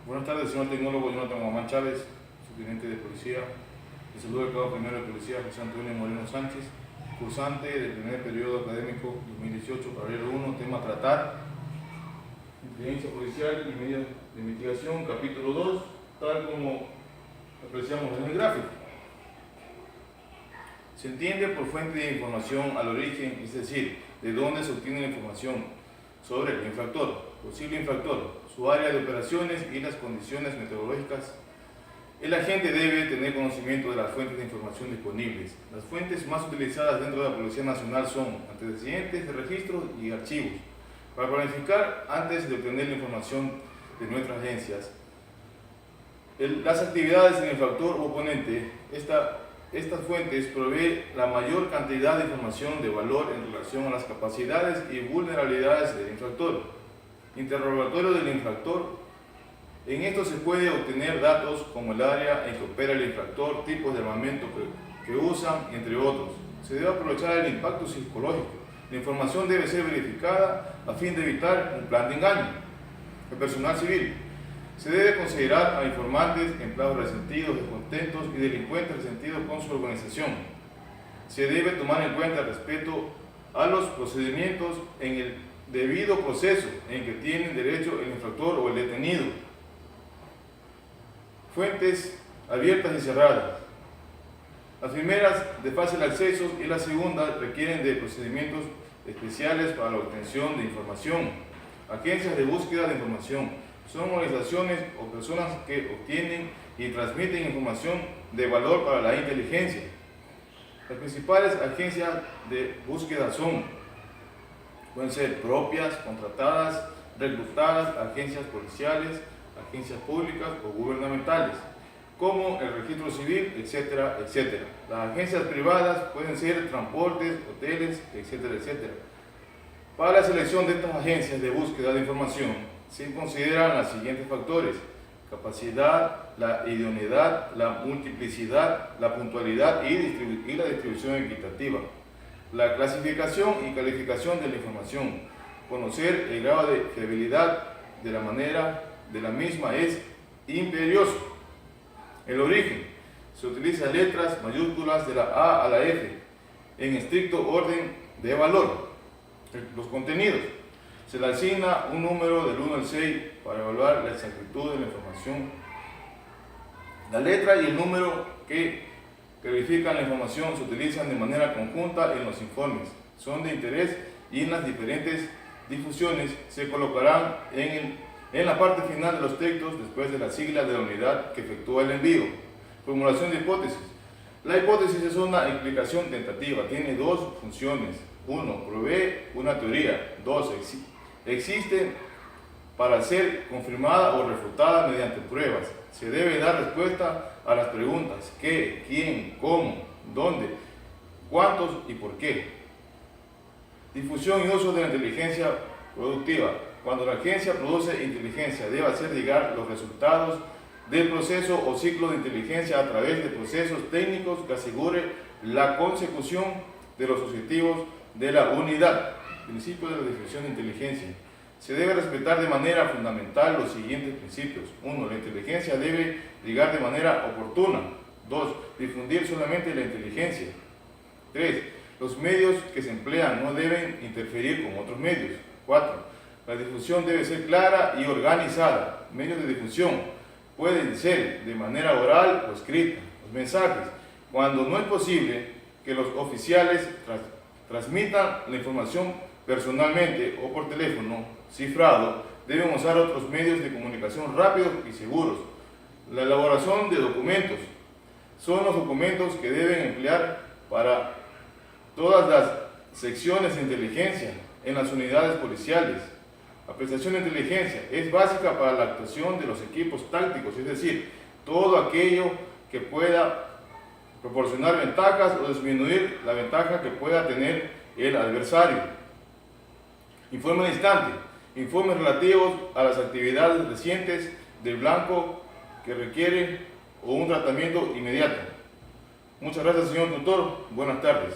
Buenas tardes, señor tecnólogo Jonathan Guamán Chávez, subteniente de policía. Le saludo al cabo primero de policía José Antonio Moreno Sánchez, cursante del primer periodo académico 2018, paralelo 1, tema tratar, inteligencia policial y medios de investigación, capítulo 2, tal como apreciamos en el gráfico. Se entiende por fuente de información al origen, es decir, de dónde se obtiene la información sobre el infractor, posible infractor, su área de operaciones y las condiciones meteorológicas. El agente debe tener conocimiento de las fuentes de información disponibles. Las fuentes más utilizadas dentro de la Policía Nacional son antecedentes de registros y archivos. Para planificar antes de obtener la información de nuestras agencias, las actividades del infractor o oponente, estas fuentes proveen la mayor cantidad de información de valor en relación a las capacidades y vulnerabilidades del infractor. Interrogatorio del infractor. En esto se puede obtener datos como el área en que opera el infractor, tipos de armamento que usan, entre otros. Se debe aprovechar el impacto psicológico. La información debe ser verificada a fin de evitar un plan de engaño. El personal civil. Se debe considerar a informantes, empleados resentidos, descontentos y delincuentes resentidos con su organización. Se debe tomar en cuenta el respeto a los procedimientos en el debido proceso en que tienen derecho el infractor o el detenido. Fuentes abiertas y cerradas. Las primeras de fácil acceso y las segundas requieren de procedimientos especiales para la obtención de información. Agencias de búsqueda de información son organizaciones o personas que obtienen y transmiten información de valor para la inteligencia. Las principales agencias de búsqueda pueden ser propias, contratadas, reclutadas, agencias policiales, agencias públicas o gubernamentales, como el registro civil, etcétera, etcétera. Las agencias privadas pueden ser transportes, hoteles, etcétera, etcétera. Para la selección de estas agencias de búsqueda de información, se consideran los siguientes factores: capacidad, la idoneidad, la multiplicidad, la puntualidad y la distribución equitativa. La clasificación y calificación de la información. Conocer el grado de fiabilidad de la misma es imperioso. El origen. Se utilizan letras mayúsculas de la A a la F en estricto orden de valor. Los contenidos. Se le asigna un número del 1 al 6 para evaluar la exactitud de la información. La letra y el número que verifican la información se utilizan de manera conjunta en los informes. Son de interés y en las diferentes difusiones se colocarán en la parte final de los textos después de la sigla de la unidad que efectúa el envío. Formulación de hipótesis. La hipótesis es una explicación tentativa. Tiene dos funciones. 1. Provee una teoría. 2. Existe para ser confirmada o refutada mediante pruebas. Se debe dar respuesta a las preguntas: ¿qué?, ¿quién?, ¿cómo?, ¿dónde?, ¿cuántos? y ¿por qué? Difusión y uso de la inteligencia productiva. Cuando la agencia produce inteligencia, debe hacer llegar los resultados del proceso o ciclo de inteligencia a través de procesos técnicos que asegure la consecución de los objetivos de la unidad. Principio de la difusión de inteligencia. Se debe respetar de manera fundamental los siguientes principios. 1. La inteligencia debe llegar de manera oportuna. 2. Difundir solamente la inteligencia. 3. Los medios que se emplean no deben interferir con otros medios. 4. La difusión debe ser clara y organizada. Medios de difusión pueden ser de manera oral o escrita. Los mensajes, cuando no es posible que los oficiales transmitan la información personalmente o por teléfono cifrado, deben usar otros medios de comunicación rápidos y seguros. La elaboración de documentos son los documentos que deben emplear para todas las secciones de inteligencia en las unidades policiales. La prestación de inteligencia es básica para la actuación de los equipos tácticos, es decir, todo aquello que pueda proporcionar ventajas o disminuir la ventaja que pueda tener el adversario. Informe al instante. Informes relativos a las actividades recientes del blanco que requiere un tratamiento inmediato. Muchas gracias, señor tutor. Buenas tardes.